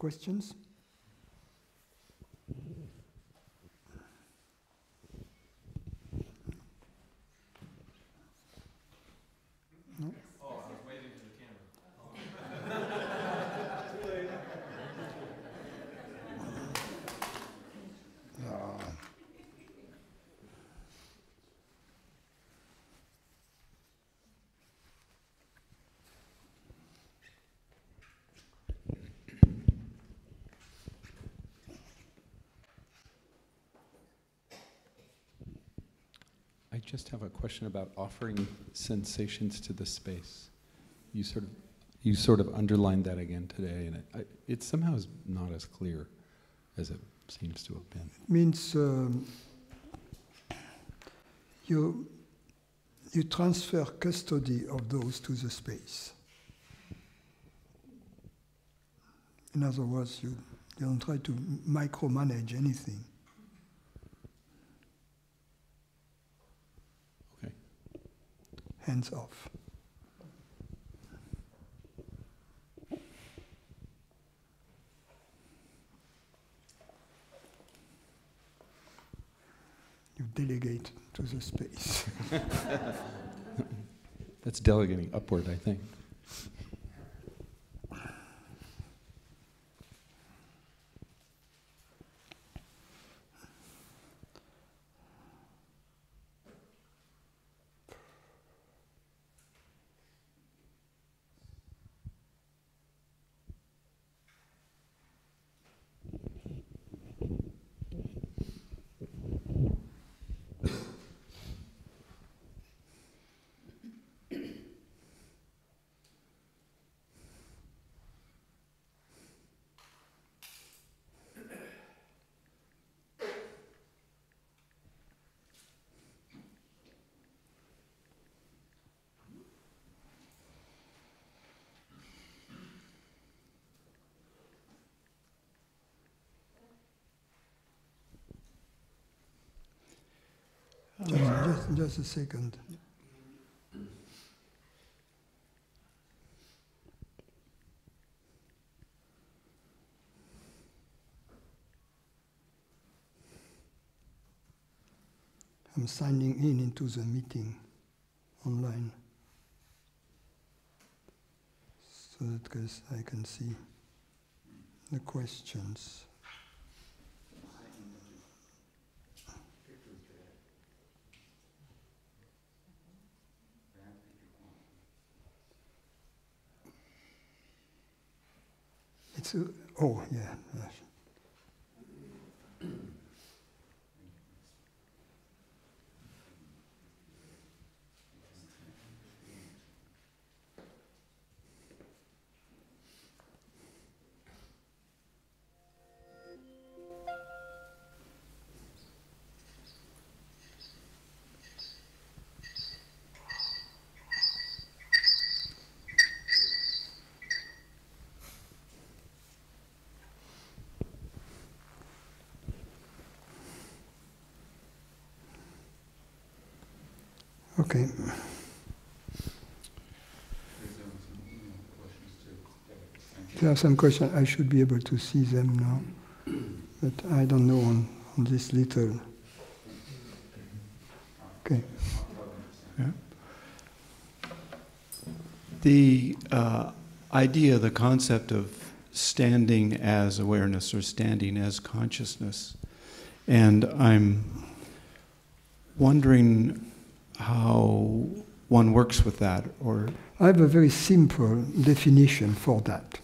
questions? No? Oh, I was waiting for the camera. I just have a question about offering sensations to the space. You sort of underlined that again today, and it somehow is not as clear as it seems to have been. It means you transfer custody of those to the space. In other words, you don't try to micromanage anything. Okay. Hands off. You delegate to the space. That's delegating upward, I think. Just a second. I'm signing into the meeting online so that I can see the questions. It's oh yeah. Okay. There are some questions. I should be able to see them now, but I don't know on this little. Okay. Yeah. The idea, the concept of standing as awareness or standing as consciousness, and I'm wondering how one works with that, or... I have a very simple definition for that.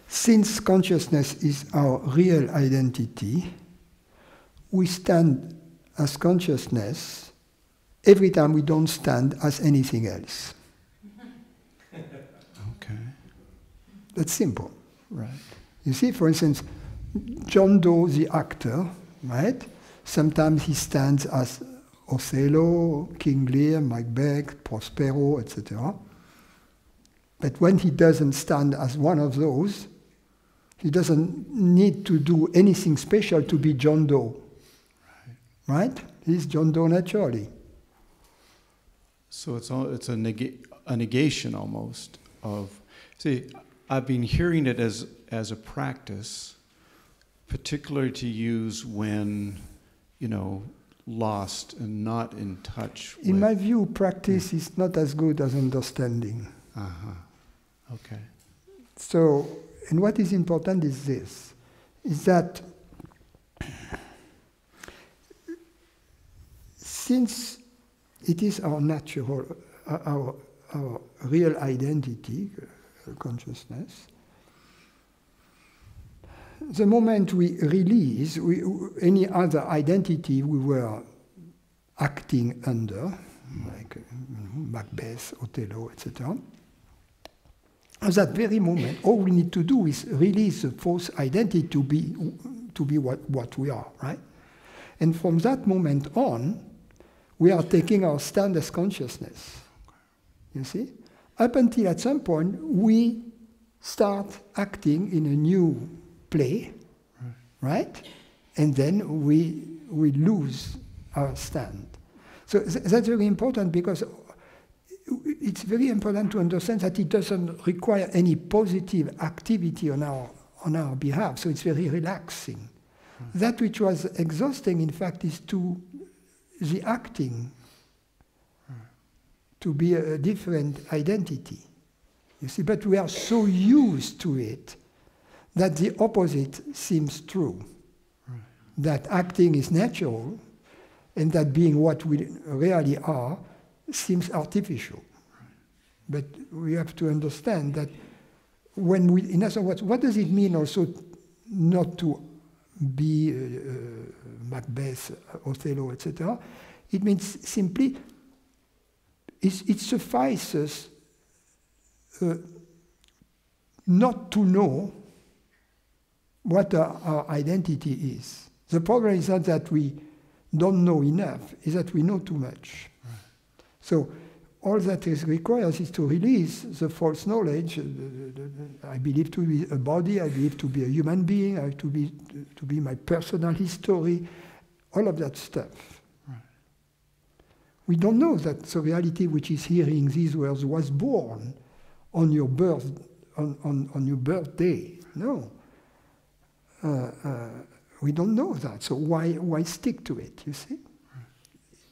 Since consciousness is our real identity, we stand as consciousness every time we don't stand as anything else. Okay. That's simple. Right. You see, for instance, John Doe, the actor, right? Sometimes he stands as Othello, King Lear, Macbeth, Prospero, etc. But when he doesn't stand as one of those, he doesn't need to do anything special to be John Doe. Right? He's John Doe naturally. So it's a negation almost of... See, I've been hearing it as as a practice, particularly to use when, lost and not in touch with... In my view, practice is not as good as understanding. Okay. So, and what is important is this, is that since it is our natural, our real identity, consciousness, the moment we release any other identity we were acting under, like Macbeth, Othello, etc., at that very moment, all we need to do is release the false identity to be what we are, right? And from that moment on, we are taking our stand as consciousness. You see? Up until at some point, we start acting in a new play, right? And then we lose our stand. So that's very important, because it's very important to understand that it doesn't require any positive activity on our behalf. So it's very relaxing. That which was exhausting, in fact, is the acting to be a different identity. You see, but we are so used to it that the opposite seems true. That acting is natural, and that being what we really are seems artificial. But we have to understand that when we, in other words, what does it mean also not to be Macbeth, Othello, etc.? It means simply, it suffices not to know what our identity is. The problem is not that we don't know enough, is that we know too much. Right. So all that is required is to release the false knowledge. I believe to be a body, I believe to be a human being, to be my personal history, all of that stuff. Right. We don't know that the reality which is hearing these words was born on your birth, on your birthday. No. We don't know that, so why stick to it, you see? Right.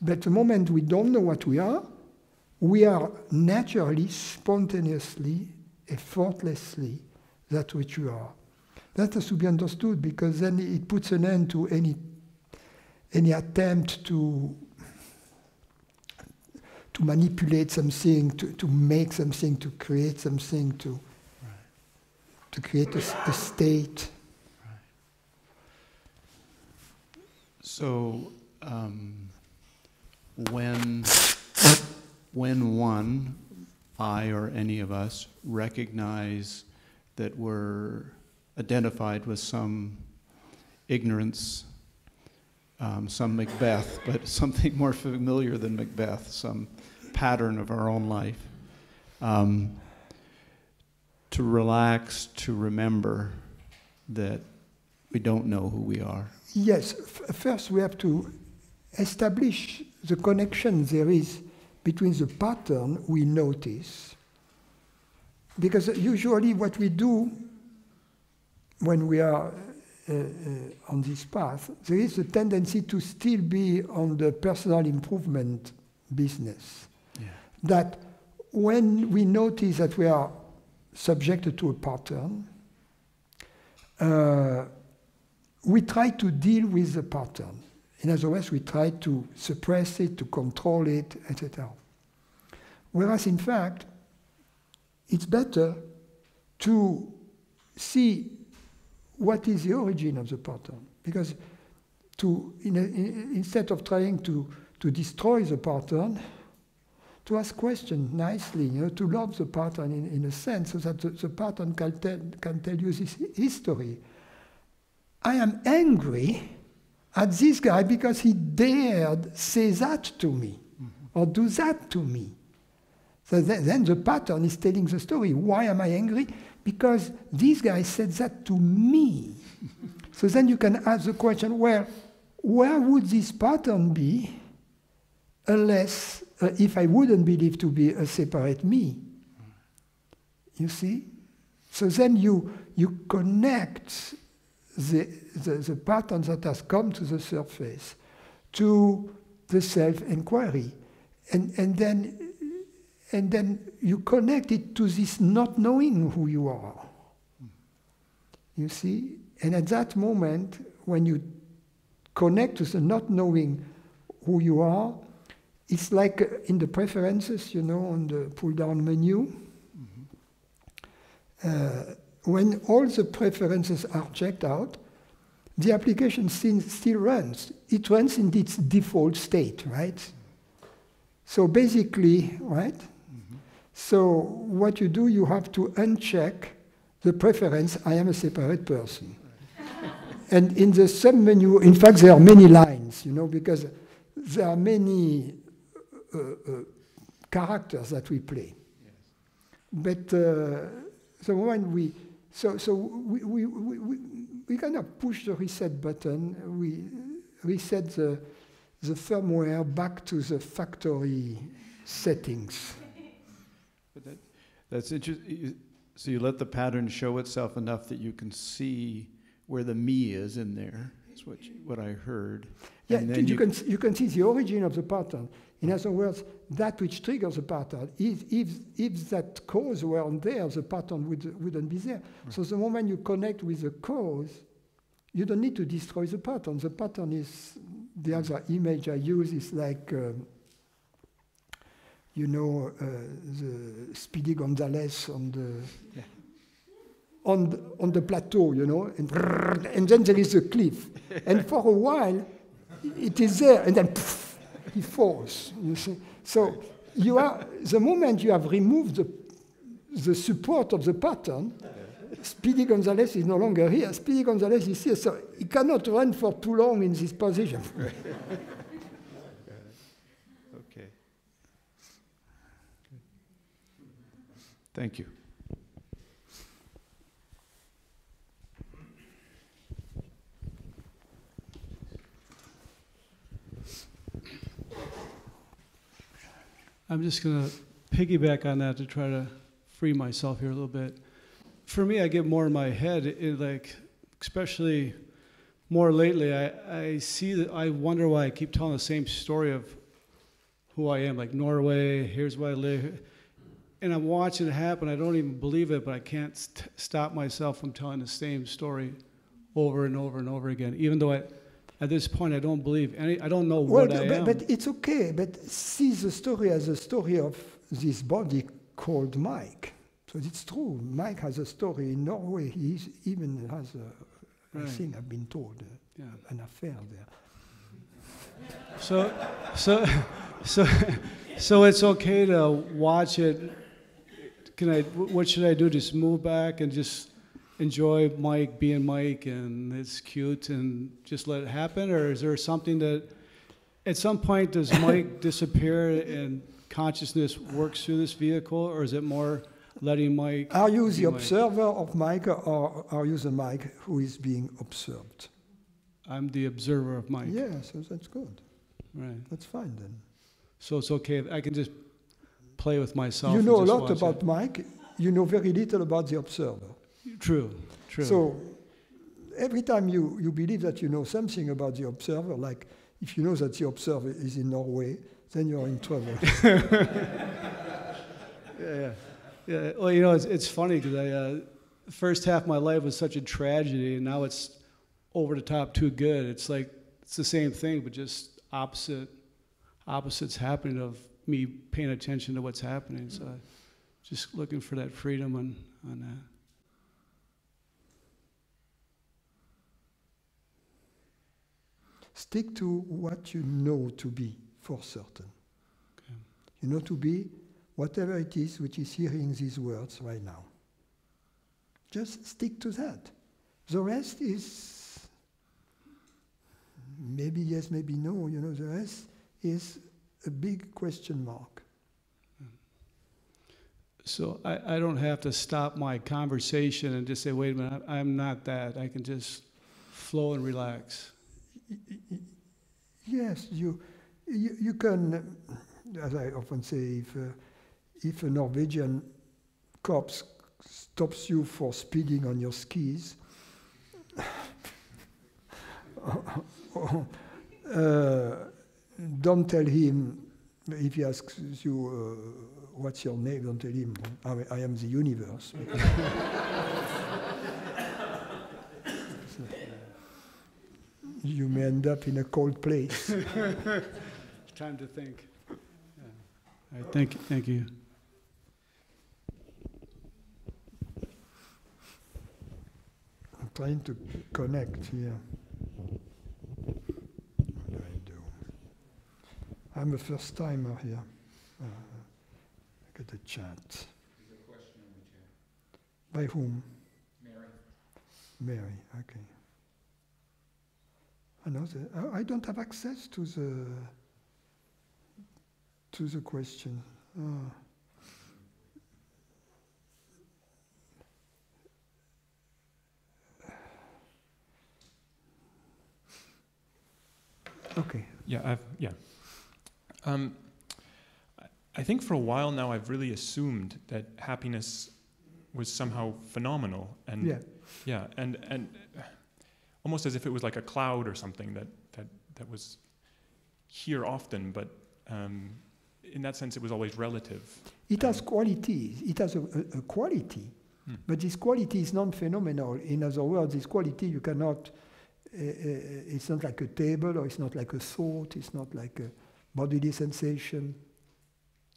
But the moment we don't know what we are naturally, spontaneously, effortlessly that which we are. That has to be understood, because then it puts an end to any attempt to manipulate something, to make something, to create something, to create a state. So, when one, I or any of us, recognize that we're identified with some ignorance, some Macbeth, but something more familiar than Macbeth, some pattern of our own life, to relax, to remember that we don't know who we are. Yes, first we have to establish the connection there is between the pattern we notice. Because usually what we do when we are on this path, there is a tendency to still be on the personal improvement business. Yeah. That when we notice that we are subjected to a pattern, we try to deal with the pattern. In other words, we try to suppress it, to control it, etc. Whereas, in fact, it's better to see what is the origin of the pattern. Because instead of trying to destroy the pattern, to ask questions nicely, to love the pattern in a sense, so that the pattern can tell you this history. I am angry at this guy because he dared say that to me, or do that to me. So then the pattern is telling the story. Why am I angry? Because this guy said that to me. So then you can ask the question, well, where would this pattern be unless, if I wouldn't believe to be a separate me? You see? So then you connect the patterns that has come to the surface to the self-enquiry. And then you connect it to this not knowing who you are. You see? And at that moment, when you connect to the not knowing who you are, it's like in the preferences, you know, on the pull-down menu. When all the preferences are checked out, the application still runs. It runs in its default state, right? So basically, right? So what you do, you have to uncheck the preference, I am a separate person. And in the sub-menu, in fact, there are many lines, you know, because there are many characters that we play. Yes. But the moment we kind of push the reset button, we reset the firmware back to the factory settings. But that's interesting. So you let the pattern show itself enough that you can see where the me is in there. That's what I heard. Yeah, and then you can see the origin of the pattern. In other words, that which triggers the pattern. If that cause weren't there, the pattern wouldn't be there. Right. So the moment you connect with the cause, you don't need to destroy the pattern. The pattern is, the other image I use is like, you know, the Speedy Gonzales on the plateau, you know, and then there is a cliff. And for a while, it is there, and then poof, he falls, you see. So you are, the moment you have removed the support of the pattern, Speedy Gonzales is no longer here. Speedy Gonzales is here, so he cannot run for too long in this position. Okay. Thank you. I'm just going to piggyback on that to try to free myself here a little bit. For me, I get more in my head, like, especially more lately, I see that I wonder why I keep telling the same story of who I am, like Norway, here's where I live. And I'm watching it happen. I don't even believe it, but I can't stop myself from telling the same story over and over and over again, even though at this point, I don't believe any. I don't know what I am. But it's okay. But see the story as a story of this body called Mike. So it's true. Mike has a story in Norway. He even has a, I think I've been told, an affair there. So it's okay to watch it. What should I do? Just move back and just enjoy Mike being Mike and it's cute and just let it happen? Or is there something that at some point does Mike disappear and consciousness works through this vehicle, or is it more letting Mike? Are you the observer of Mike, or are you the Mike who is being observed? I'm the observer of Mike. Yeah, so that's good. Right. That's fine then. So it's okay. I can just play with myself. You know a lot about Mike. You know very little about the observer. True. So every time you believe that you know something about the observer, like if you know that the observer is in Norway, then you're in trouble. Yeah. Well, you know, it's funny because the first half of my life was such a tragedy, and now it's over the top too good. It's like it's the same thing, but just opposites happening of me paying attention to what's happening. So just looking for that freedom on that. Stick to what you know to be for certain. Okay. You know to be whatever it is which is hearing these words right now. Just stick to that. The rest is maybe yes, maybe no. You know, the rest is a big question mark. So I don't have to stop my conversation and just say, wait a minute, I'm not that. I can just flow and relax. Yes, you can, as I often say, if a Norwegian corpse stops you for speeding on your skis, don't tell him, if he asks you, what's your name, don't tell him, I am the universe. You may end up in a cold place. Time to think. Yeah. All right, thank you. I'm trying to connect here. What do I do? I'm a first timer here. Look at the chat. There's a question in the chat. By whom? Mary. Mary, okay. I don't have access to the question. Okay. Yeah, I think for a while now I've really assumed that happiness was somehow phenomenal, and and almost as if it was like a cloud or something that was here often, but in that sense it was always relative. It has qualities. It has a quality, but this quality is non-phenomenal. In other words, this quality you cannot. It's not like a table, or it's not like a thought. It's not like a bodily sensation.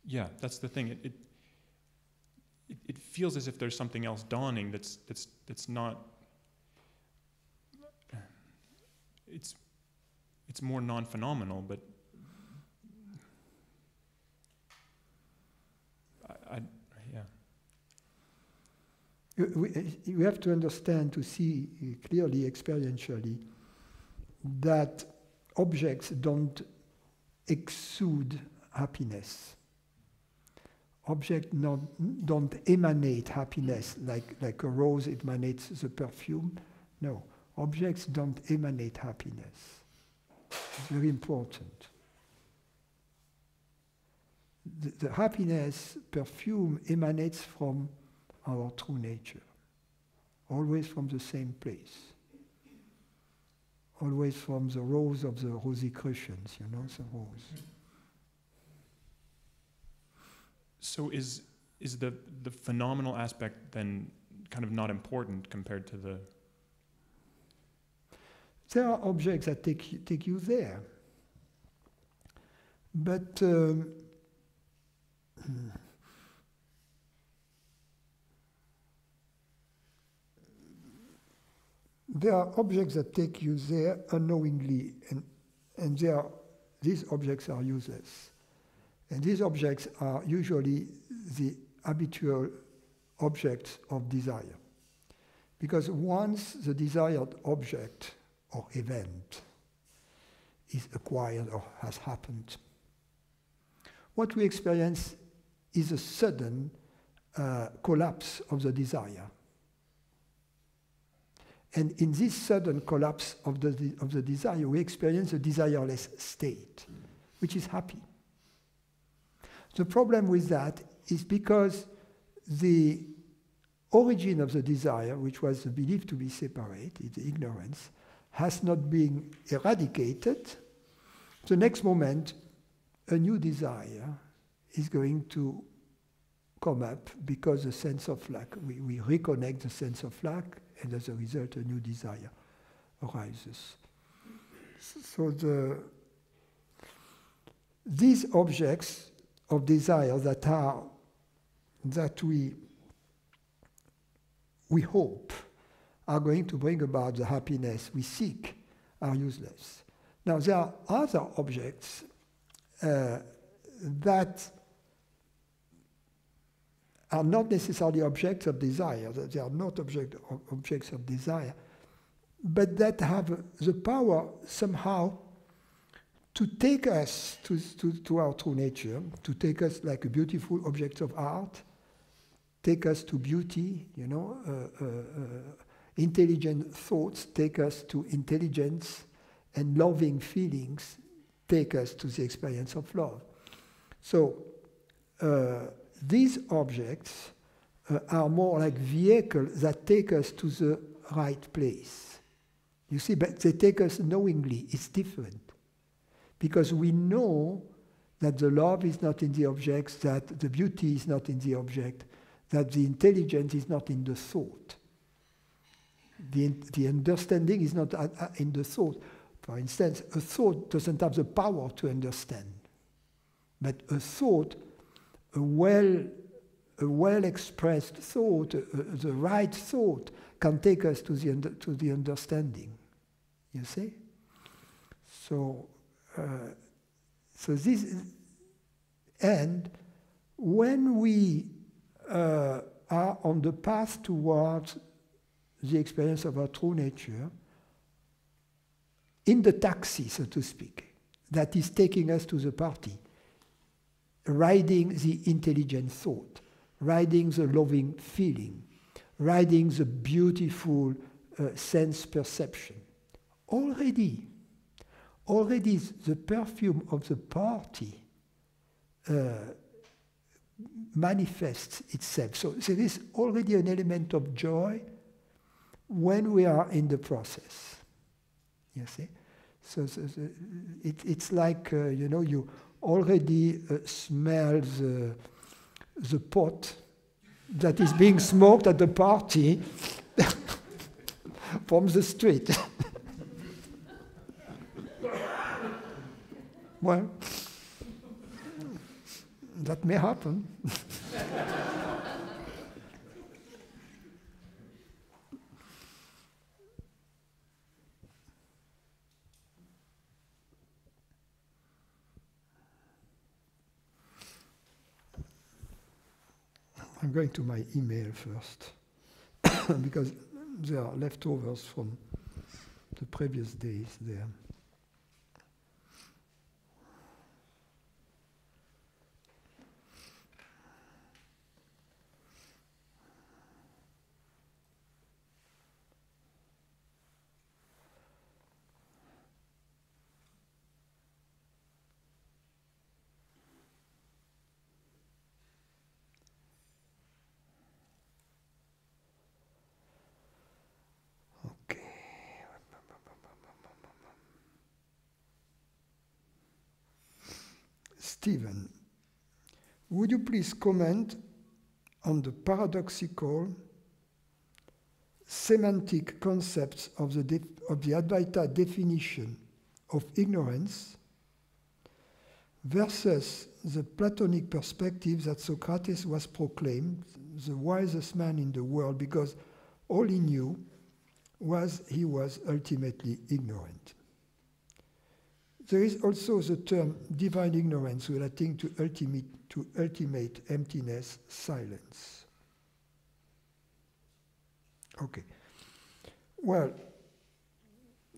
Yeah, that's the thing. It feels as if there's something else dawning that's not. It's more non-phenomenal, but You have to understand, to see clearly, experientially, that objects don't exude happiness. Objects don't emanate happiness like a rose emanates the perfume. No, objects don't emanate happiness. It's very important. The happiness perfume emanates from our true nature, always from the same place, always from the rose of the Rosicrucians, the rose. So is the phenomenal aspect then kind of not important compared to the? There are objects that take you there, but there are objects that take you there unknowingly, and these objects are useless. And these objects are usually the habitual objects of desire. Because once the desired object or event is acquired or has happened, what we experience is a sudden collapse of the desire. And in this sudden collapse of the desire, we experience a desireless state, which is happy. The problem with that is because the origin of the desire, which was believed to be separate, the ignorance, has not been eradicated. The next moment, a new desire is going to come up because the sense of lack, we reconnect the sense of lack, and as a result, a new desire arises. So these objects of desire that we hope are going to bring about the happiness we seek are useless. Now, there are other objects that are not necessarily objects of desire, that they are not objects of desire, but that have the power somehow to take us to our true nature, to take us like a beautiful object of art, take us to beauty, intelligent thoughts take us to intelligence, and loving feelings take us to the experience of love. So these objects are more like vehicles that take us to the right place. You see, but they take us knowingly. It's different. Because we know that the love is not in the objects, that the beauty is not in the object, that the intelligence is not in the thought. The understanding is not in the thought. For instance, a thought doesn't have the power to understand. But a thought, a well-expressed thought, the right thought, can take us to the understanding. You see? So this, and when we are on the path towards the experience of our true nature, in the taxi, so to speak, that is taking us to the party, riding the intelligent thought, riding the loving feeling, riding the beautiful sense perception. Already the perfume of the party manifests itself. So there is already an element of joy when we are in the process. You see? So it's like, you already smell the pot that is being smoked at the party from the street. Well, that may happen. I'm going to my email first, because there are leftovers from the previous days there. Stephen, would you please comment on the paradoxical semantic concepts of the Advaita definition of ignorance versus the Platonic perspective that Socrates was proclaimed the wisest man in the world because all he knew was he was ultimately ignorant. There is also the term divine ignorance relating to ultimate emptiness, silence. Okay. Well,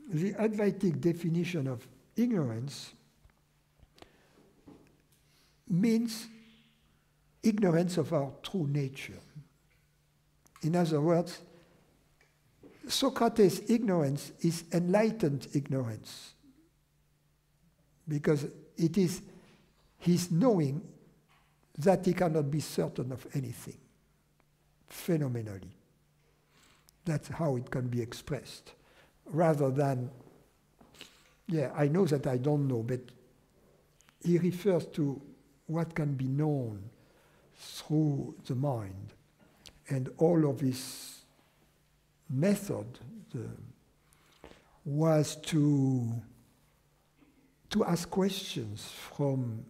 the Advaitic definition of ignorance means ignorance of our true nature. In other words, Socrates' ignorance is enlightened ignorance, because it is his knowing that he cannot be certain of anything, phenomenally. That's how it can be expressed, rather than, I know that I don't know, but he refers to what can be known through the mind. And all of his method was to ask questions from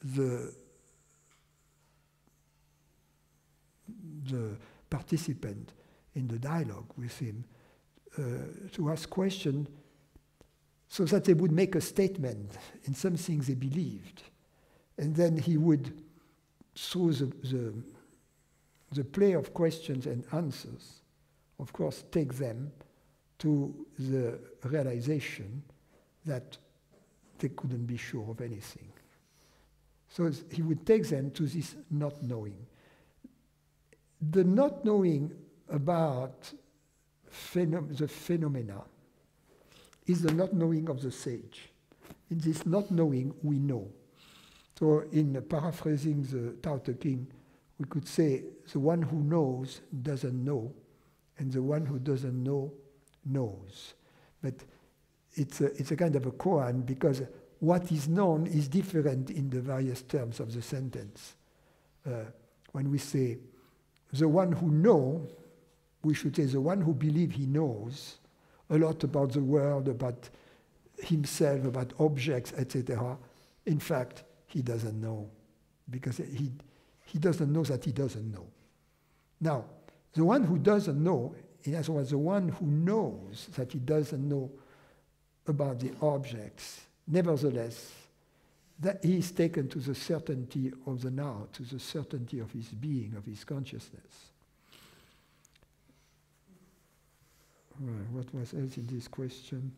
the participant in the dialogue with him, to ask questions so that they would make a statement in something they believed. And then he would, through the play of questions and answers, of course, take them to the realization that they couldn't be sure of anything. So he would take them to this not knowing. The not knowing about the phenomena is the not knowing of the sage. In this not knowing, we know. So in paraphrasing the Tao Te Ching, we could say the one who knows doesn't know, and the one who doesn't know knows. But it's a kind of a koan, because what is known is different in the various terms of the sentence. When we say the one who knows, we should say the one who believes he knows a lot about the world, about himself, about objects, etc. In fact, he doesn't know, because he doesn't know that he doesn't know. Now, the one who doesn't know, in other words, the one who knows that he doesn't know about the objects, nevertheless, that he is taken to the certainty of the now, to the certainty of his being, of his consciousness. What was else in this question?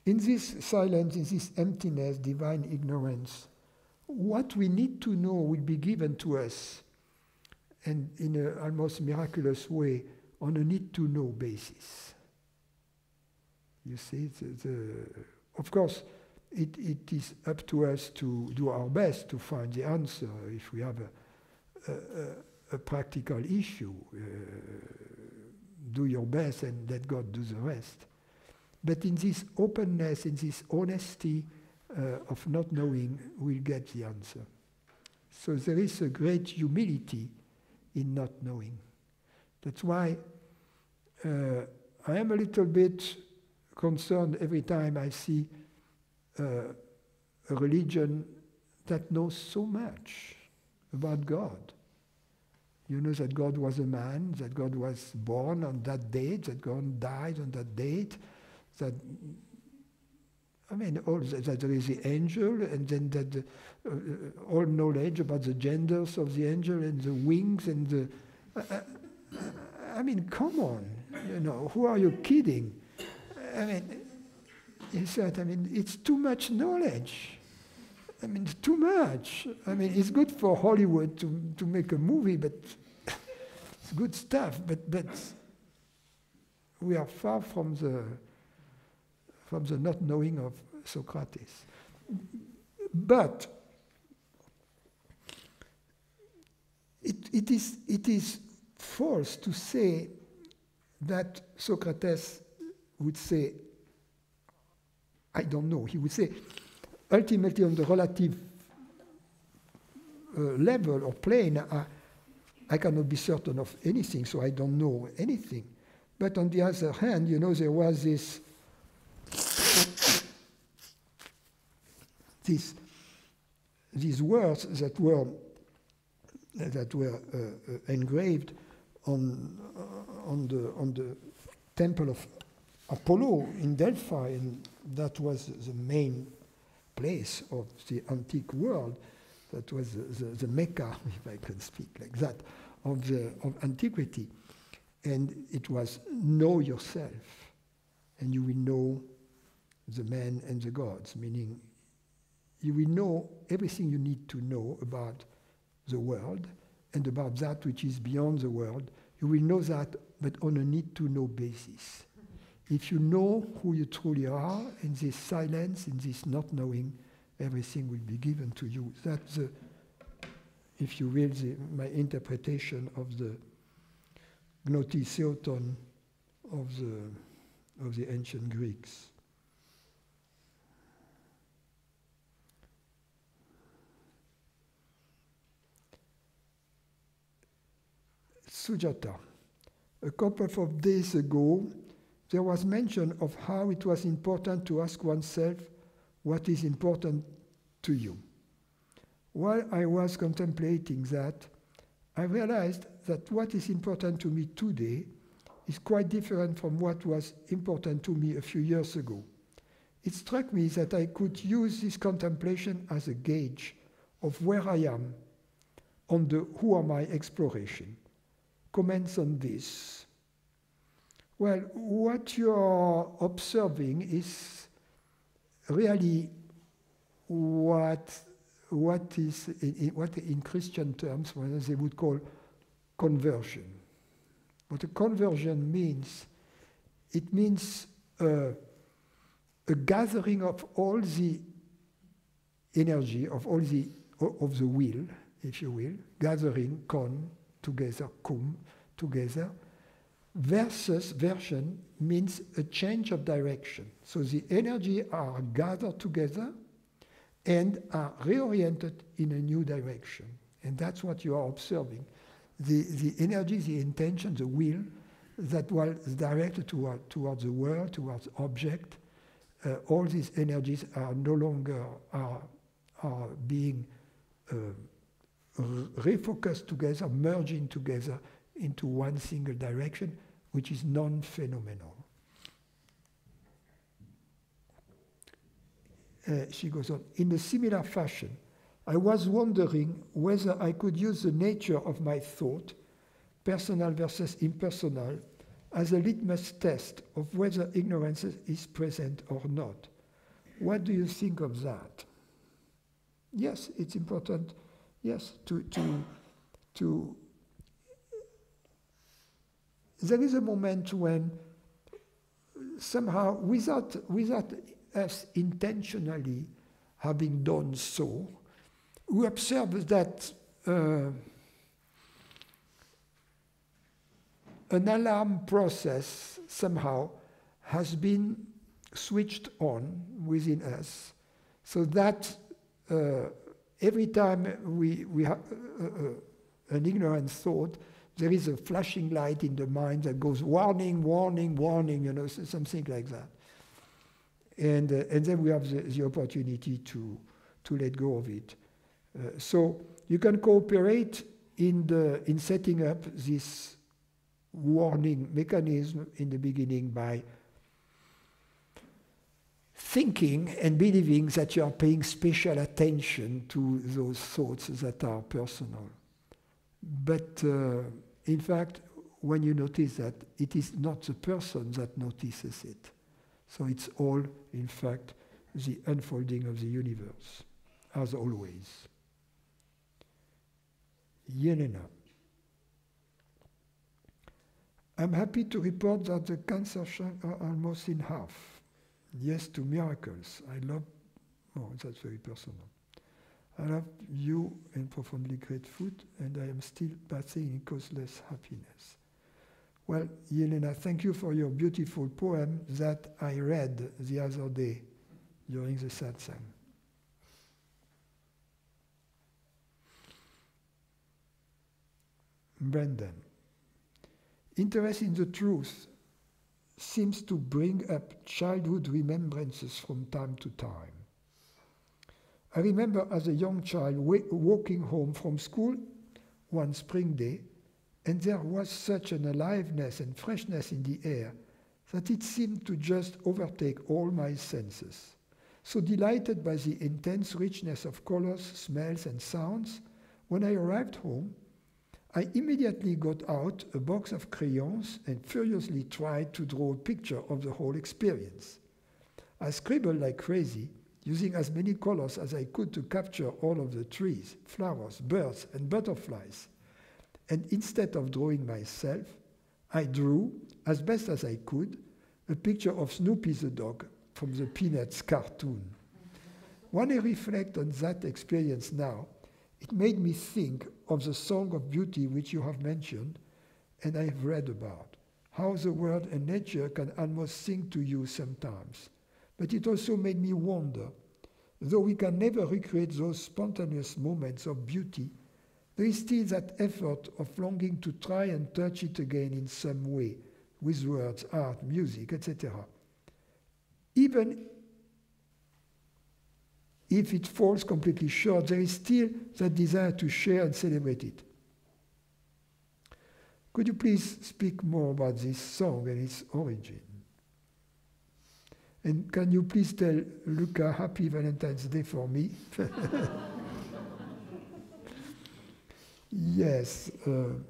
In this silence, in this emptiness, divine ignorance, what we need to know will be given to us, and in an almost miraculous way, on a need-to-know basis. You see, of course, it is up to us to do our best to find the answer if we have a practical issue. Do your best and let God do the rest. But in this openness, in this honesty of not knowing, we'll get the answer. So there is a great humility in not knowing. That's why I am a little bit concerned every time I see a religion that knows so much about God. You know that God was a man, that God was born on that date, that God died on that date, that, I mean, all that there is the angel, and then that all knowledge about the genders of the angel and the wings and the... I mean, come on, you know, who are you kidding? I mean, he said, I mean, it's too much knowledge. I mean, it's too much. I mean, it's good for Hollywood to make a movie, but it's good stuff, but we are far from the not knowing of Socrates. But it is false to say that Socrates would say, I don't know. He would say, ultimately on the relative level or plane, I cannot be certain of anything, so I don't know anything. But on the other hand, you know, there was these words that were engraved on the temple of Apollo in Delphi, and that was the main place of the antique world. That was the Mecca, if I can speak like that, of antiquity. And it was know yourself, and you will know the man and the gods, meaning you will know everything you need to know about the world and about that which is beyond the world. You will know that, but on a need-to-know basis. If you know who you truly are, in this silence, in this not knowing, everything will be given to you. That's, if you will, my interpretation of the gnotiseuton of the ancient Greeks. Sujata. A couple of days ago, there was mention of how it was important to ask oneself what is important to you. While I was contemplating that, I realized that what is important to me today is quite different from what was important to me a few years ago. It struck me that I could use this contemplation as a gauge of where I am on the who am I exploration. Comments on this. Well, what you're observing is really what in Christian terms they would call conversion. What a conversion means, it means a gathering of all the energy, of the will, if you will, gathering, con, together, cum, together, version means a change of direction. So the energy are gathered together and are reoriented in a new direction. And that's what you are observing. The energy, the intention, the will that was directed towards the world, towards object, all these energies are no longer are being refocused together, merging together into one single direction, which is non-phenomenal. She goes on, in a similar fashion, I was wondering whether I could use the nature of my thought, personal versus impersonal, as a litmus test of whether ignorance is present or not. What do you think of that? Yes, it's important, yes, to there is a moment when somehow, without us intentionally having done so, we observe that an alarm process somehow has been switched on within us, so that every time we have an ignorant thought, there is a flashing light in the mind that goes warning, warning, warning, you know, something like that. And then we have the opportunity to let go of it. So you can cooperate in setting up this warning mechanism in the beginning by thinking and believing that you are paying special attention to those thoughts that are personal. But in fact, when you notice that, it is not the person that notices it. So it's all, in fact, the unfolding of the universe, as always. Yelena. I'm happy to report that the cancer cells are almost in half. Yes to miracles. I love, oh, that's very personal. I love you and profoundly grateful, and I am still bathing in causeless happiness. Well, Yelena, thank you for your beautiful poem that I read the other day during the satsang. Brendan. Interest in the truth seems to bring up childhood remembrances from time to time. I remember as a young child walking home from school one spring day, and there was such an aliveness and freshness in the air that it seemed to just overtake all my senses. So delighted by the intense richness of colors, smells, and sounds, when I arrived home, I immediately got out a box of crayons and furiously tried to draw a picture of the whole experience. I scribbled like crazy, using as many colors as I could to capture all of the trees, flowers, birds, and butterflies. And instead of drawing myself, I drew, as best as I could, a picture of Snoopy the dog from the Peanuts cartoon. When I reflect on that experience now, it made me think of the Song of Beauty which you have mentioned, and I have read about, how the world and nature can almost sing to you sometimes. But it also made me wonder, though we can never recreate those spontaneous moments of beauty, there is still that effort of longing to try and touch it again in some way, with words, art, music, etc. Even if it falls completely short, there is still that desire to share and celebrate it. Could you please speak more about this song and its origin? And can you please tell Luca Happy Valentine's Day for me? Yes. You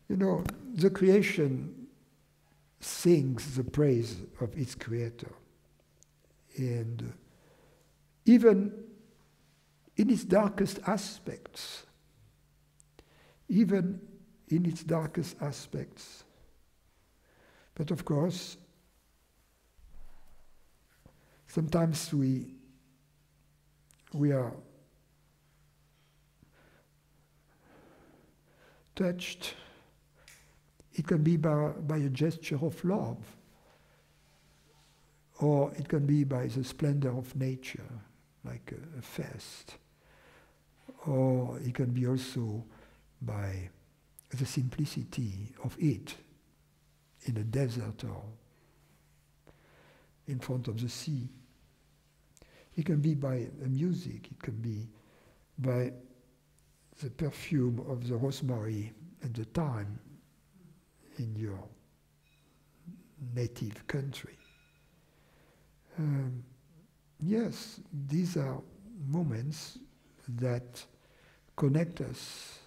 know, the creation sings the praise of its creator. And even in its darkest aspects, even in its darkest aspects. But of course, sometimes we are touched. It can be by a gesture of love, or it can be by the splendor of nature, like a fest, or it can be also by the simplicity of it in a desert or in front of the sea. It can be by the music, it can be by the perfume of the rosemary and the thyme in your native country. Yes, these are moments that connect us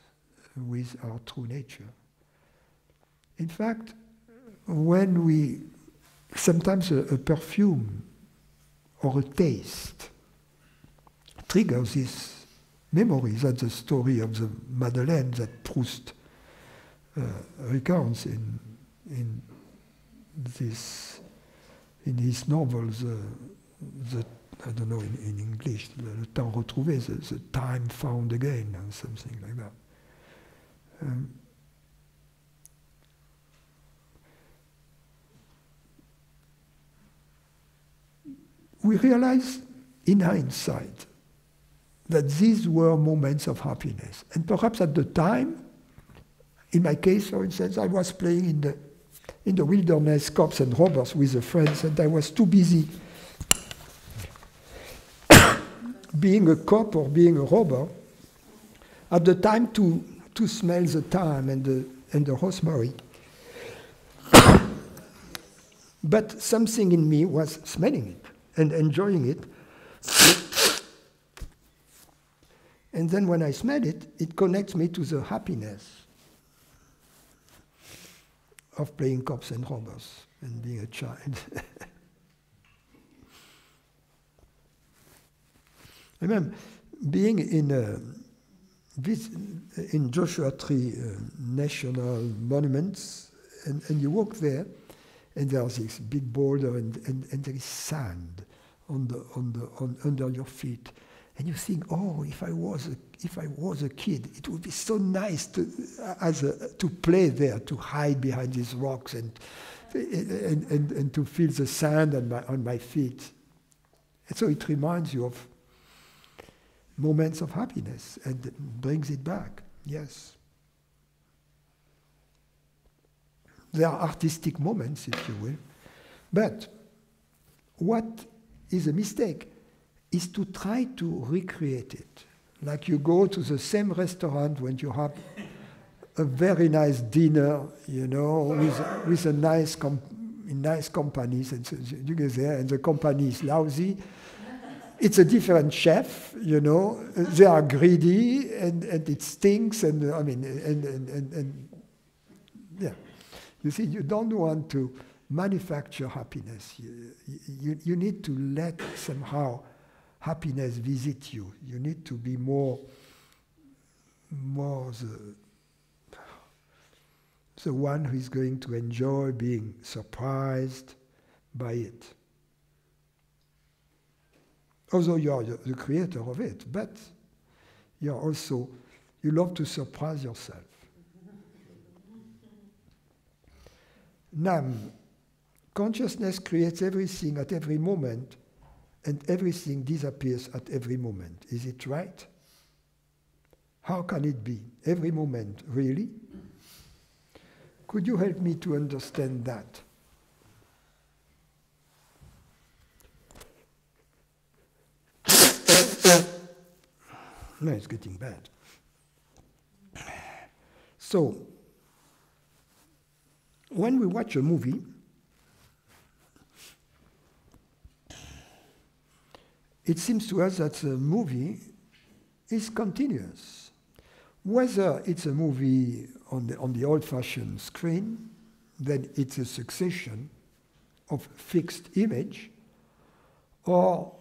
with our true nature. In fact, when we, sometimes a perfume or a taste triggers these memories. That's the story of the Madeleine that Proust recounts in his novels, I don't know in English, le temps retrouvé, the time found again, or something like that. We realize in hindsight that these were moments of happiness. And perhaps at the time, in my case, for instance, I was playing in the wilderness, cops and robbers with the friends, and I was too busy being a cop or being a robber at the time to smell the thyme and the rosemary. But something in me was smelling it and enjoying it. And then when I smell it, it connects me to the happiness of playing cops and robbers and being a child. I remember being in Joshua Tree National Monuments, and you walk there, and there's this big boulder, and there is sand under your feet, and you think, oh, if I was a kid, it would be so nice to play there, to hide behind these rocks, and to feel the sand on my feet. And so it reminds you of moments of happiness and brings it back. Yes. There are artistic moments, if you will. But what is a mistake is to try to recreate it. Like you go to the same restaurant when you have a very nice dinner, you know, with a nice companies, and so you go there and the company is lousy. It's a different chef, you know. They are greedy, and it stinks, and yeah. You see, you don't want to manufacture happiness. You need to let somehow happiness visit you. You need to be more the one who is going to enjoy being surprised by it. Although you are the creator of it, but you love to surprise yourself. Nam, consciousness creates everything at every moment, and everything disappears at every moment. Is it right? How can it be? Every moment, really? Could you help me to understand that? No, it's getting bad. So, when we watch a movie, it seems to us that the movie is continuous. Whether it's a movie on the old-fashioned screen, then it's a succession of fixed image, or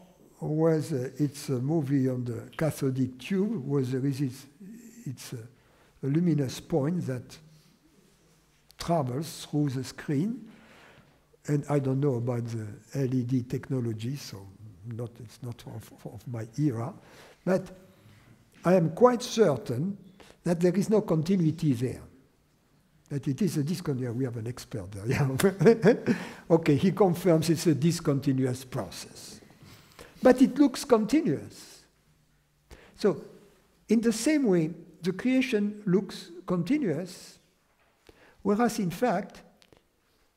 whether it's a movie on the cathodic tube, where there is it's a luminous point that travels through the screen. And I don't know about the LED technology, so it's not of my era. But I am quite certain that there is no continuity there. That it is a discontinuous. We have an expert there. Yeah. Okay, he confirms it's a discontinuous process. But it looks continuous. So, in the same way, the creation looks continuous, whereas in fact,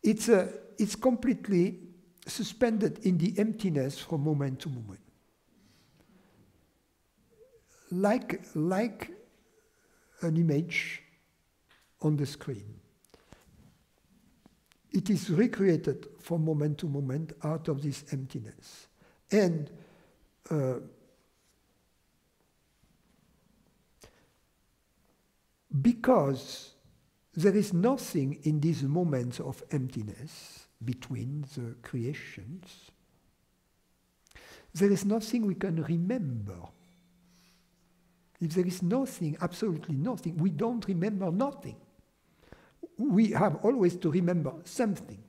it's completely suspended in the emptiness from moment to moment. Like an image on the screen. It is recreated from moment to moment out of this emptiness. And because there is nothing in these moments of emptiness between the creations, there is nothing we can remember. If there is nothing, absolutely nothing, we don't remember nothing. We have always to remember something.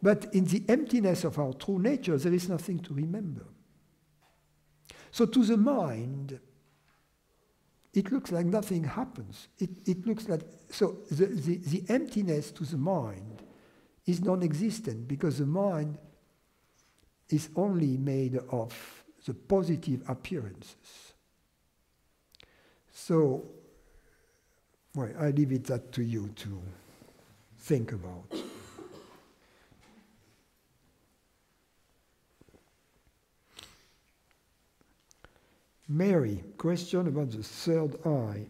But in the emptiness of our true nature, there is nothing to remember. So to the mind, it looks like nothing happens. It looks like, so the emptiness to the mind is non-existent, because the mind is only made of the positive appearances. So, well, I leave it that to you to think about. Mary, question about the third eye.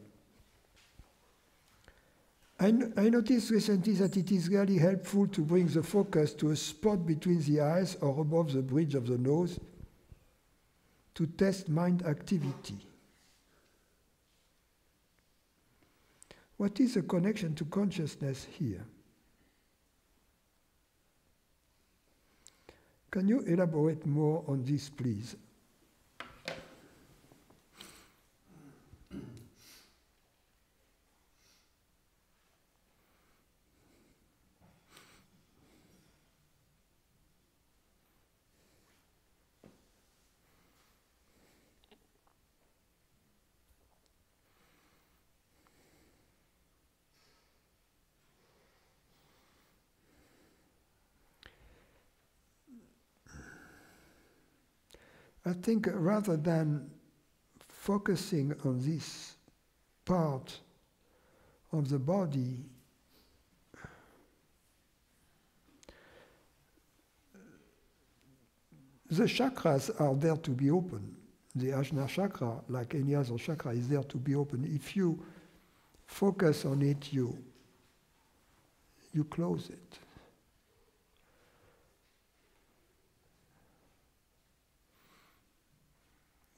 I noticed recently that it is really helpful to bring the focus to a spot between the eyes or above the bridge of the nose to test mind activity. What is the connection to consciousness here? Can you elaborate more on this, please? I think rather than focusing on this part of the body, the chakras are there to be open. The Ajna chakra, like any other chakra, is there to be open. If you focus on it, you close it.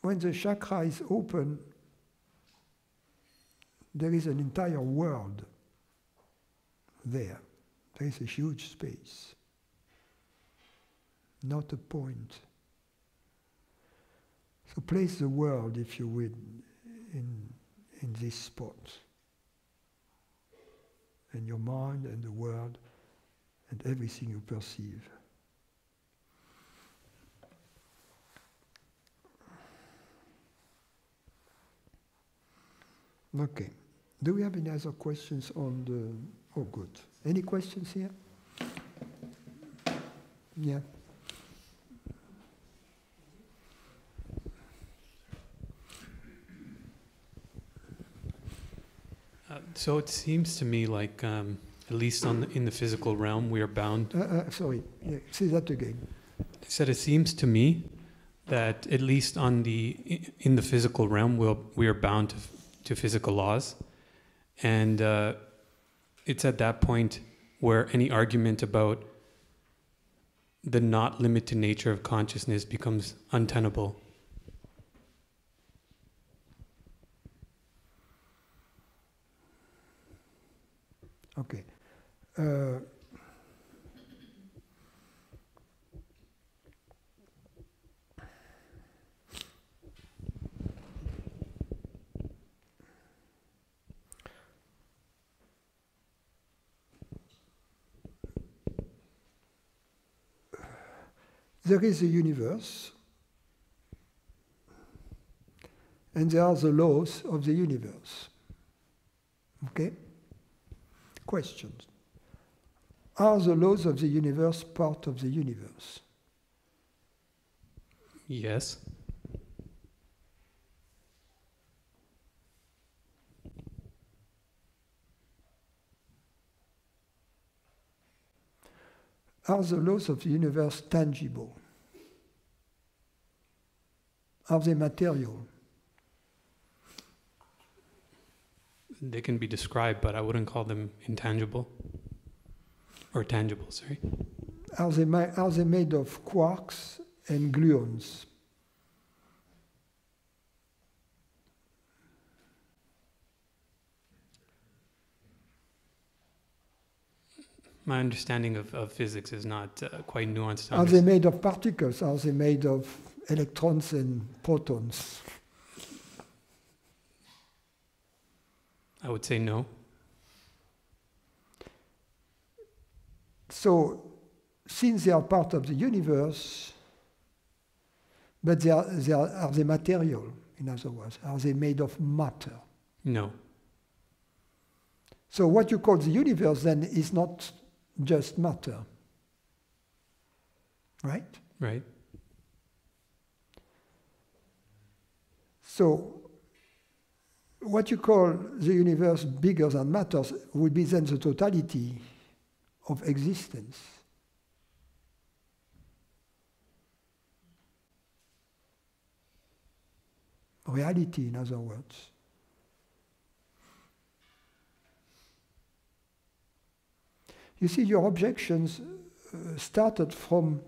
When the chakra is open, there is an entire world there. There is a huge space, not a point. So place the world, if you will, in this spot. And your mind and the world and everything you perceive. Okay. Do we have any other questions on the... Oh, good. Any questions here? Yeah. So it seems to me like, at least in the physical realm, we are bound... Sorry, yeah, say that again. I said it seems to me that at least in the physical realm, we are bound to physical laws. And it's at that point where any argument about the not limited nature of consciousness becomes untenable. Okay. there is a universe, and there are the laws of the universe. Okay? Questions. Are the laws of the universe part of the universe? Yes. Are the laws of the universe tangible? Are they material? They can be described, but I wouldn't call them intangible. Or tangible, sorry. Are they made of quarks and gluons? My understanding of physics is not quite nuanced. Are they made of particles? Are they made of electrons and protons? I would say no. So, since they are part of the universe, but are they material, in other words? Are they made of matter? No. So what you call the universe then is not just matter, right? Right. So what you call the universe bigger than matter would be then the totality of existence. Reality, in other words. You see, your objections started from,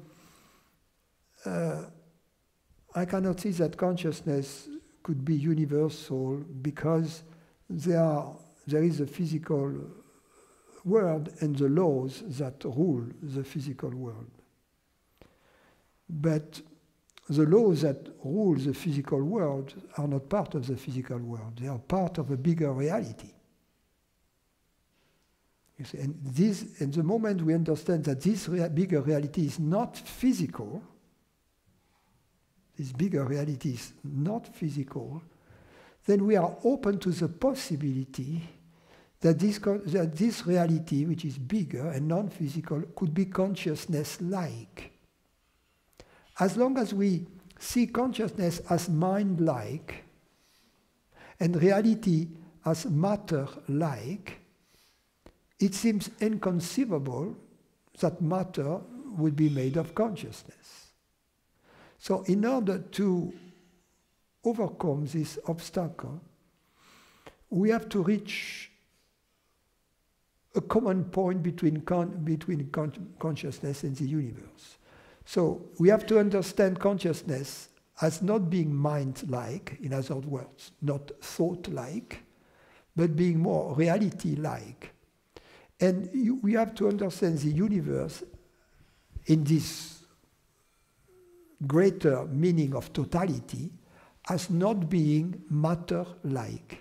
I cannot see that consciousness could be universal because there is a physical world and the laws that rule the physical world. But the laws that rule the physical world are not part of the physical world. They are part of a bigger reality. You see, and the moment we understand that this bigger reality is not physical, this bigger reality is not physical, then we are open to the possibility that this reality, which is bigger and non-physical, could be consciousness-like. As long as we see consciousness as mind-like and reality as matter-like, it seems inconceivable that matter would be made of consciousness. So in order to overcome this obstacle, we have to reach a common point between consciousness and the universe. So we have to understand consciousness as not being mind-like, in other words, not thought-like, but being more reality-like. And we have to understand the universe in this greater meaning of totality as not being matter-like.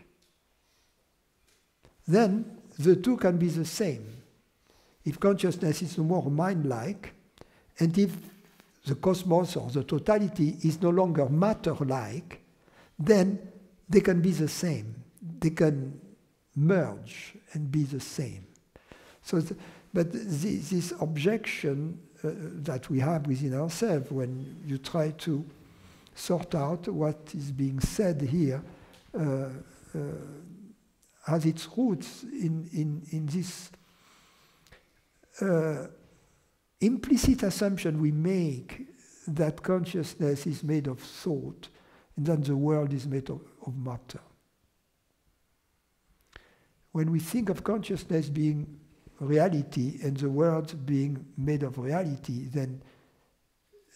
Then the two can be the same. If consciousness is more mind-like, and if the cosmos or the totality is no longer matter-like, then they can be the same. They can merge and be the same. So, but this objection that we have within ourselves when you try to sort out what is being said here has its roots in this implicit assumption we make that consciousness is made of thought and that the world is made of matter. When we think of consciousness being reality and the world being made of reality, then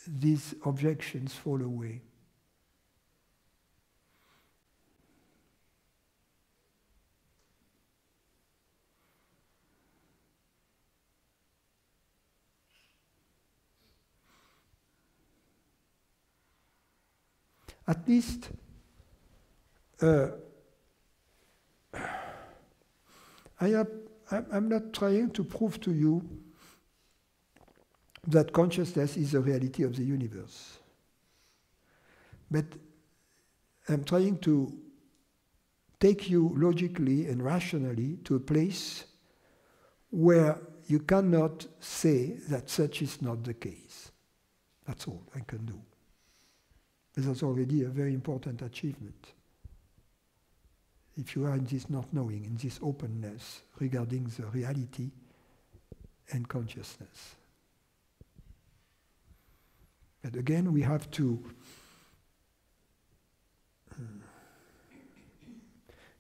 these objections fall away. At least I'm not trying to prove to you that consciousness is the reality of the universe. But I'm trying to take you logically and rationally to a place where you cannot say that such is not the case. That's all I can do. But that's already a very important achievement. If you are in this not knowing, in this openness regarding the reality and consciousness. But again, we have to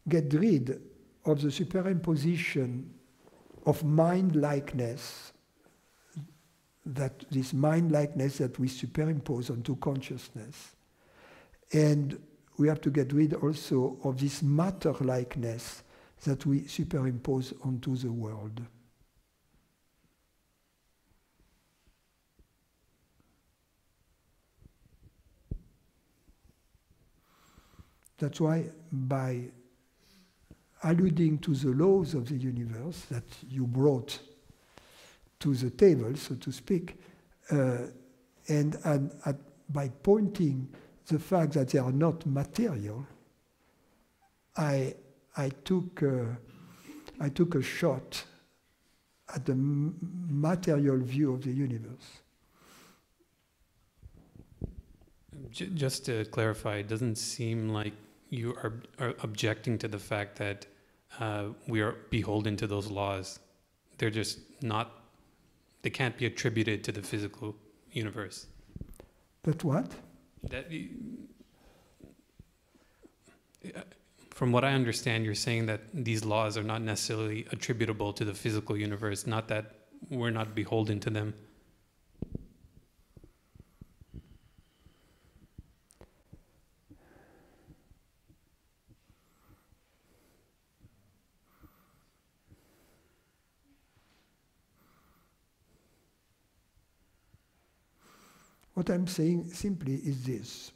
get rid of the superimposition of mind-likeness, that this mind-likeness that we superimpose onto consciousness. And we have to get rid also of this matter-likeness that we superimpose onto the world. That's why by alluding to the laws of the universe that you brought to the table, so to speak, and by pointing the fact that they are not material, I took a shot at the material view of the universe. Just to clarify, it doesn't seem like you are objecting to the fact that we are beholden to those laws. They're just not, they can't be attributed to the physical universe. But what? From what I understand, you're saying that these laws are not necessarily attributable to the physical universe, not that we're not beholden to them. What I'm saying simply is this.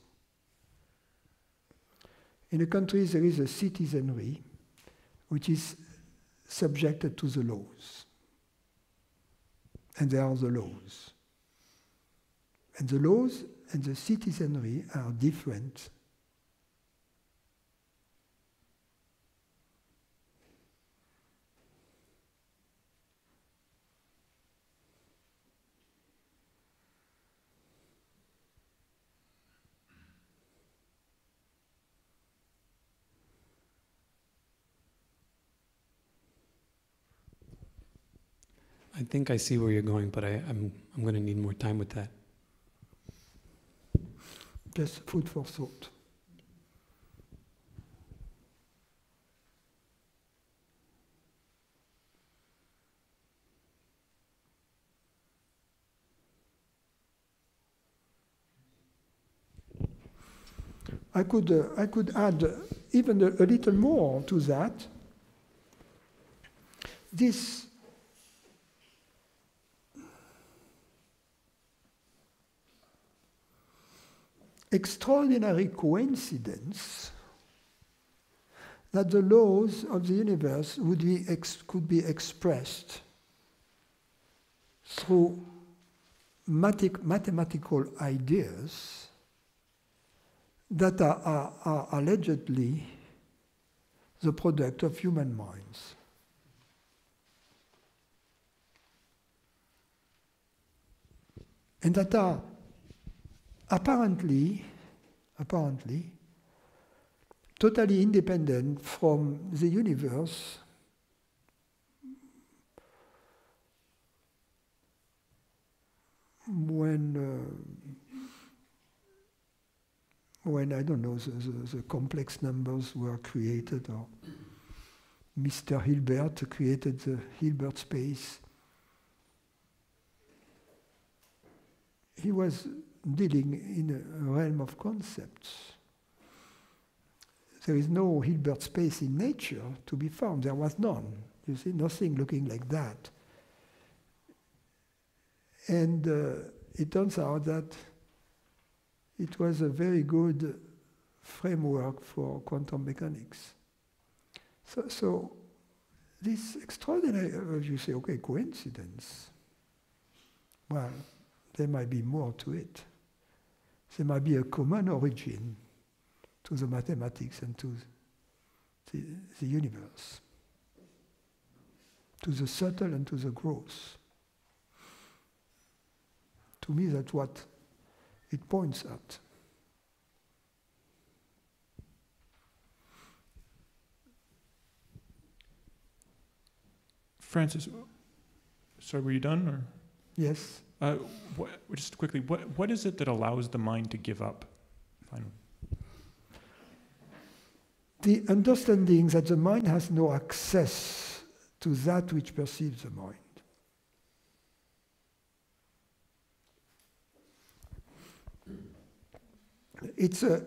In a country there is a citizenry which is subjected to the laws. And there are the laws. And the laws and the citizenry are different. I think I see where you're going, but I'm going to need more time with that. Just food for thought. I could add even a little more to that. This extraordinary coincidence that the laws of the universe could be expressed through mathematical ideas that are allegedly the product of human minds. And that are apparently totally independent from the universe when I don't know, the complex numbers were created, or Mr. Hilbert created the Hilbert space. He was dealing in a realm of concepts. There is no Hilbert space in nature to be found. There was none. You see, nothing looking like that. And it turns out that it was a very good framework for quantum mechanics. So this extraordinary, you say, okay, coincidence. Well, there might be more to it. There might be a common origin to the mathematics and to the universe, to the subtle and to the gross. To me, that's what it points at. Francis, sorry, were you done? Or? Yes. Just quickly, what is it that allows the mind to give up? Finally. The understanding that the mind has no access to that which perceives the mind. It's a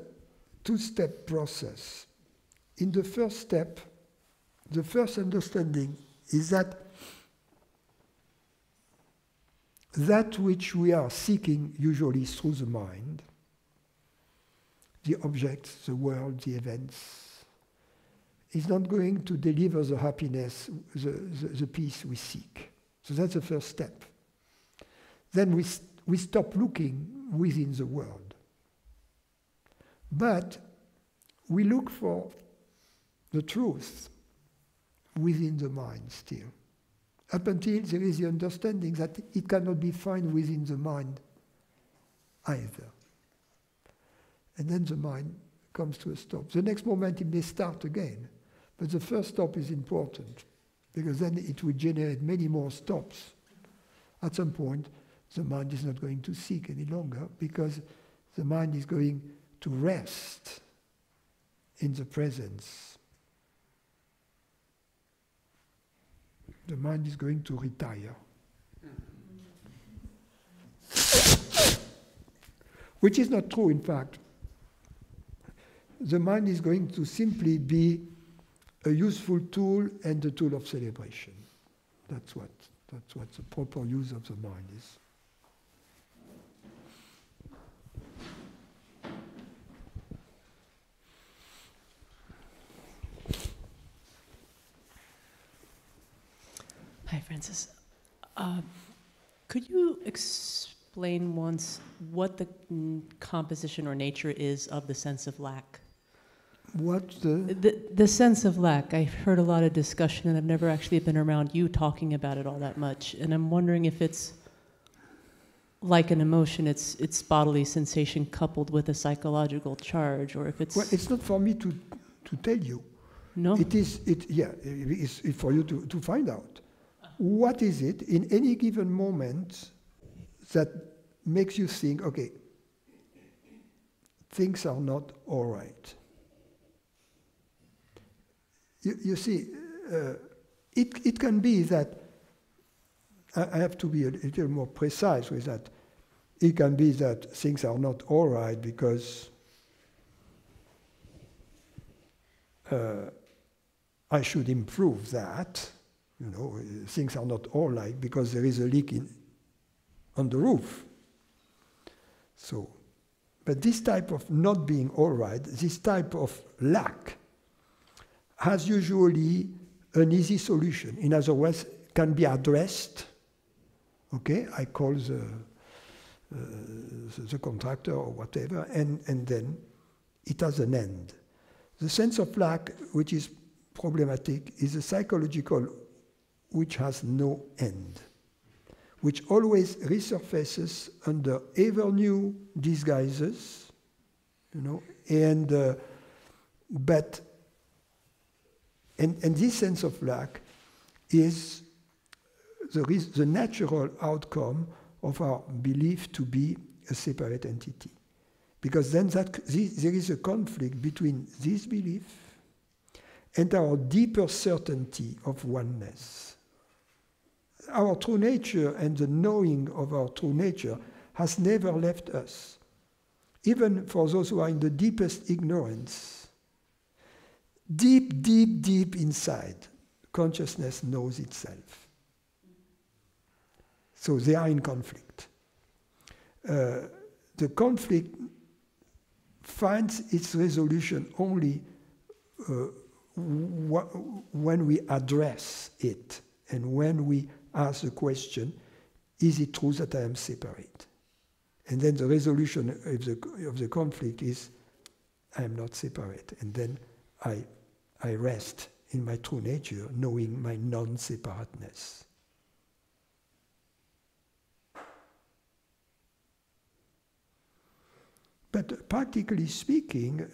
two-step process. In the first step, the first understanding is that which we are seeking usually through the mind, the objects, the world, the events, is not going to deliver the happiness, the peace we seek. So that's the first step. Then we stop looking within the world. But we look for the truth within the mind still, up until there is the understanding that it cannot be found within the mind either. And then the mind comes to a stop. The next moment it may start again, but the first stop is important, because then it will generate many more stops. At some point, the mind is not going to seek any longer, because the mind is going to rest in the presence. The mind is going to retire. Which is not true, in fact. The mind is going to simply be a useful tool and a tool of celebration. That's what the proper use of the mind is. Hi, Francis. Could you explain once what the composition or nature is of the sense of lack? What the sense of lack? I've heard a lot of discussion, and I've never actually been around you talking about it all that much. And I'm wondering if it's like an emotion, it's bodily sensation coupled with a psychological charge, or if it's... Well, it's not for me to tell you. No? It is for you to find out. What is it in any given moment that makes you think, okay, things are not all right? You see, it can be that, I have to be a little more precise with that. It can be that things are not all right because I should improve that. You know, things are not all right because there is a leak on the roof. So, but this type of not being all right, this type of lack, has usually an easy solution. In other words, can be addressed. Okay, I call the contractor or whatever, and then it has an end. The sense of lack, which is problematic, is a psychological which has no end, which always resurfaces under ever new disguises, you know, and this sense of lack is the natural outcome of our belief to be a separate entity. Because then there is a conflict between this belief and our deeper certainty of oneness. Our true nature and the knowing of our true nature has never left us. Even for those who are in the deepest ignorance, deep, deep, deep inside, consciousness knows itself. So they are in conflict. The conflict finds its resolution only when we address it and when we ask the question, is it true that I am separate? And then the resolution of the conflict is, I am not separate. And then I rest in my true nature, knowing my non-separateness. But practically speaking,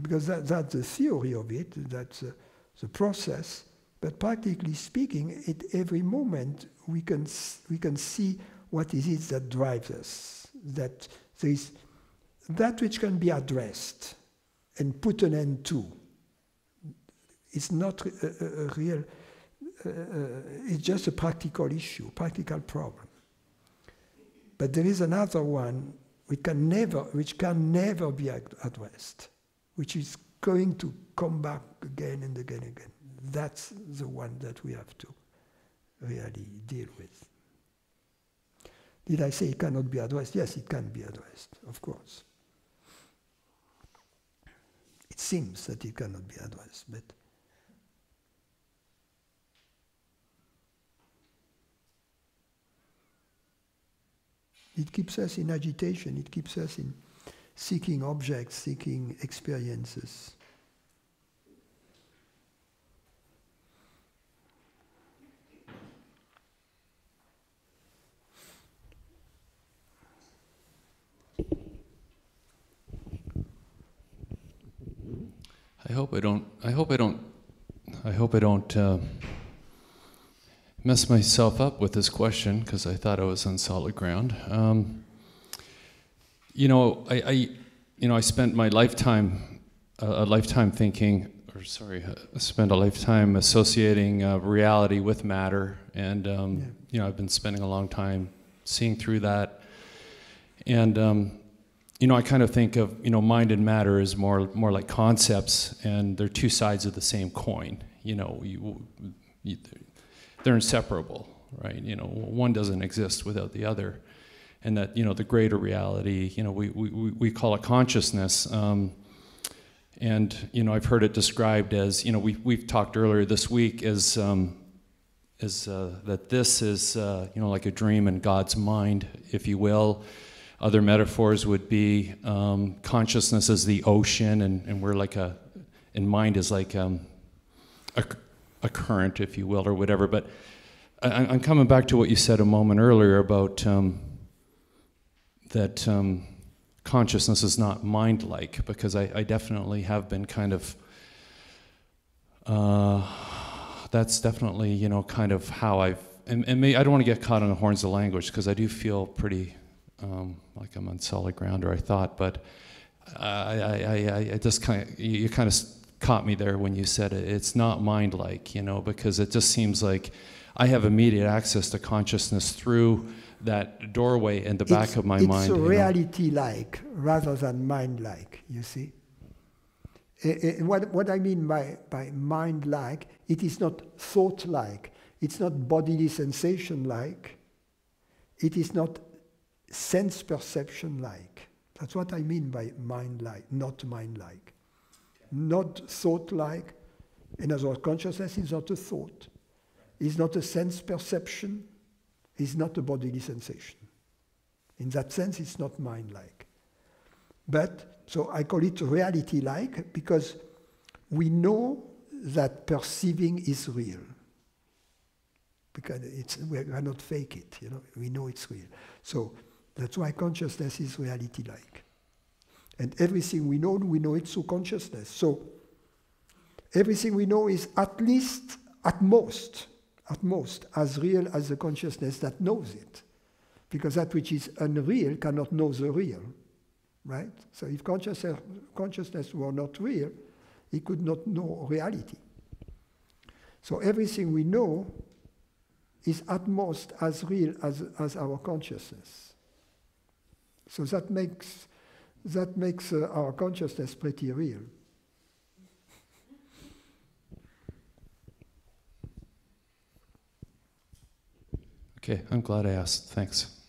because that's the theory of it, that's the process, but practically speaking, at every moment we can see what is it that drives us, that there is that which can be addressed and put an end to. It's not a real, it's just a practical issue, practical problem. But there is another one which can never be addressed, which is going to come back again and again and again. That's the one that we have to really deal with. Did I say it cannot be addressed? Yes, it can be addressed, of course. It seems that it cannot be addressed, but it keeps us in agitation, it keeps us in seeking objects, seeking experiences. I hope I don't mess myself up with this question, because I thought I was on solid ground. I spent my lifetime, I spent a lifetime associating reality with matter, and I've been spending a long time seeing through that, and I kind of think of mind and matter as more like concepts, and they're two sides of the same coin. They're inseparable, right? One doesn't exist without the other, and that the greater reality, we call it consciousness, and I've heard it described as we've talked earlier this week as that this is like a dream in God's mind, if you will. Other metaphors would be consciousness as the ocean, and we're like and mind is like a current, if you will, or whatever. But I'm coming back to what you said a moment earlier about that consciousness is not mind-like, because I definitely have been kind of, that's definitely, kind of how I've, and I don't want to get caught on the horns of language, because I do feel pretty like I'm on solid ground, or I thought, but I just you kind of caught me there when you said it. It's not mind-like, because it just seems like I have immediate access to consciousness through that doorway in the back of my mind. It's reality-like rather than mind-like, you see. What I mean by mind-like, it is not thought-like, it's not bodily sensation-like, it is not sense perception-like. That's what I mean by mind-like, not mind-like. Not thought-like. In other words, consciousness is not a thought. It's not a sense perception. It's not a bodily sensation. In that sense, it's not mind-like. But, so I call it reality-like, because we know that perceiving is real. Because we cannot fake it, we know it's real. So that's why consciousness is reality-like. And everything we know it through consciousness. So everything we know is at most, as real as the consciousness that knows it. Because that which is unreal cannot know the real, right? So if consciousness were not real, it could not know reality. So everything we know is at most as real as our consciousness. So that makes our consciousness pretty real. Okay, I'm glad I asked. Thanks.